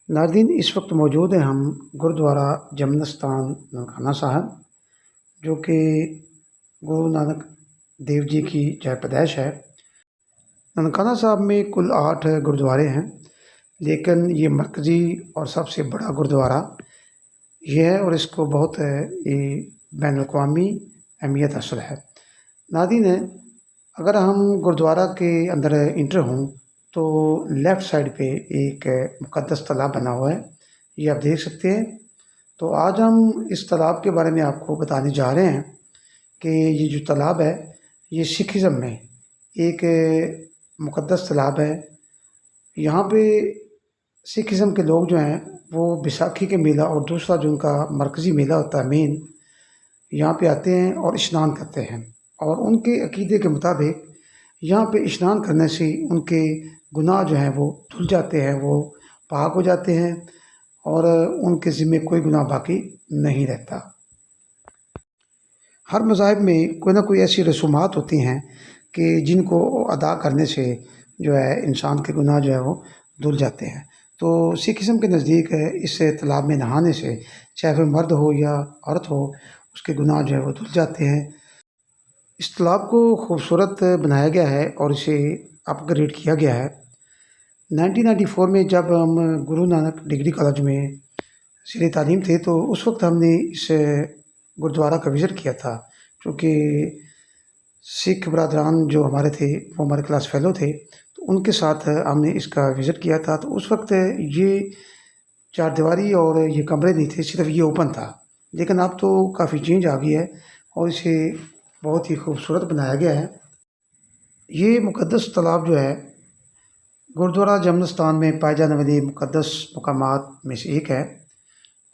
नाज़रीन इस वक्त मौजूद हैं हम गुरुद्वारा जमनस्तान ननकाना साहब, जो कि गुरु नानक देव जी की जय पैदाइश है। ननकाना साहब में कुल 8 गुरुद्वारे हैं, लेकिन ये मरकज़ी और सबसे बड़ा गुरुद्वारा ये है और इसको बहुत ये बैनुल-अक़वामी अहमियत हासिल है। नाज़रीन अगर हम गुरुद्वारा के अंदर इंटर हों तो लेफ़्ट साइड पे एक मुक़द्दस तालाब बना हुआ है, ये आप देख सकते हैं। तो आज हम इस तालाब के बारे में आपको बताने जा रहे हैं कि ये जो तालाब है ये सिखिज़्म में एक मुक़द्दस तालाब है। यहाँ पे सिखिज़्म के लोग जो हैं वो बैसाखी के मेला और दूसरा जो उनका मरकज़ी मेला होता है मेन, यहाँ पे आते हैं और स्नान करते हैं। और उनके अक़ीदे के मुताबिक यहाँ पे स्नान करने से उनके गुनाह जो हैं वो धुल जाते हैं, वो पाक हो जाते हैं और उनके ज़िम्मे कोई गुनाह बाकी नहीं रहता। हर मज़ाहिब में कोई ना कोई ऐसी रसूमात होती हैं कि जिनको अदा करने से जो है इंसान के गुनाह जो है वो धुल जाते हैं। तो सिखिज़्म के नज़दीक इस तालाब में नहाने से चाहे वह मर्द हो या औरत हो, उसके गुनाह जो है वो धुल जाते हैं। इस तालाब को खूबसूरत बनाया गया है और इसे अपग्रेड किया गया है। 1994 में जब हम गुरु नानक डिग्री कॉलेज में ज़ेर तालीम थे तो उस वक्त हमने इस गुरुद्वारा का विज़िट किया था, क्योंकि सिख बरादरान जो हमारे थे वो हमारे क्लास फ़ेलो थे, तो उनके साथ हमने इसका विज़िट किया था। तो उस वक्त ये चारदीवारी और ये कमरे नहीं थे, सिर्फ ये ओपन था। लेकिन अब तो काफ़ी चेंज आ गई है और इसे बहुत ही खूबसूरत बनाया गया है। ये मुक़द्दस तालाब जो है गुरुद्वारा जमनस्तान में पाए जाने वाले मुक़द्दस मकामात में से एक है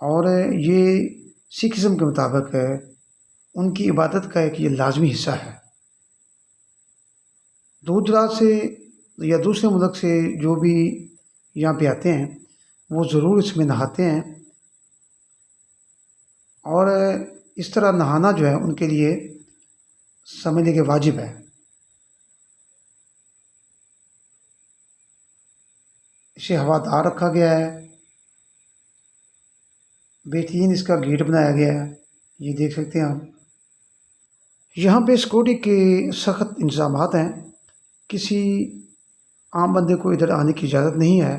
और ये सिखिज़्म के मुताबिक उनकी इबादत का एक ये लाज़मी हिस्सा है। दूर दराज से या दूसरे मुल्क से जो भी यहाँ पे आते हैं वो ज़रूर इसमें नहाते हैं और इस तरह नहाना जो है उनके लिए समझने के वाजिब है। इसे हवादार रखा गया है, बेहतरीन इसका गेट बनाया गया है, ये देख सकते हैं आप। यहाँ पे सिक्योरिटी के सख्त इंतज़ामात हैं, किसी आम बंदे को इधर आने की इजाज़त नहीं है।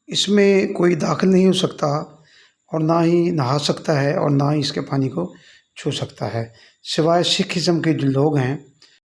इसमें कोई दाखिल नहीं हो सकता और ना ही नहा सकता है और ना ही इसके पानी को छू सकता है, सिवाय सिखिज़्म के जो लोग हैं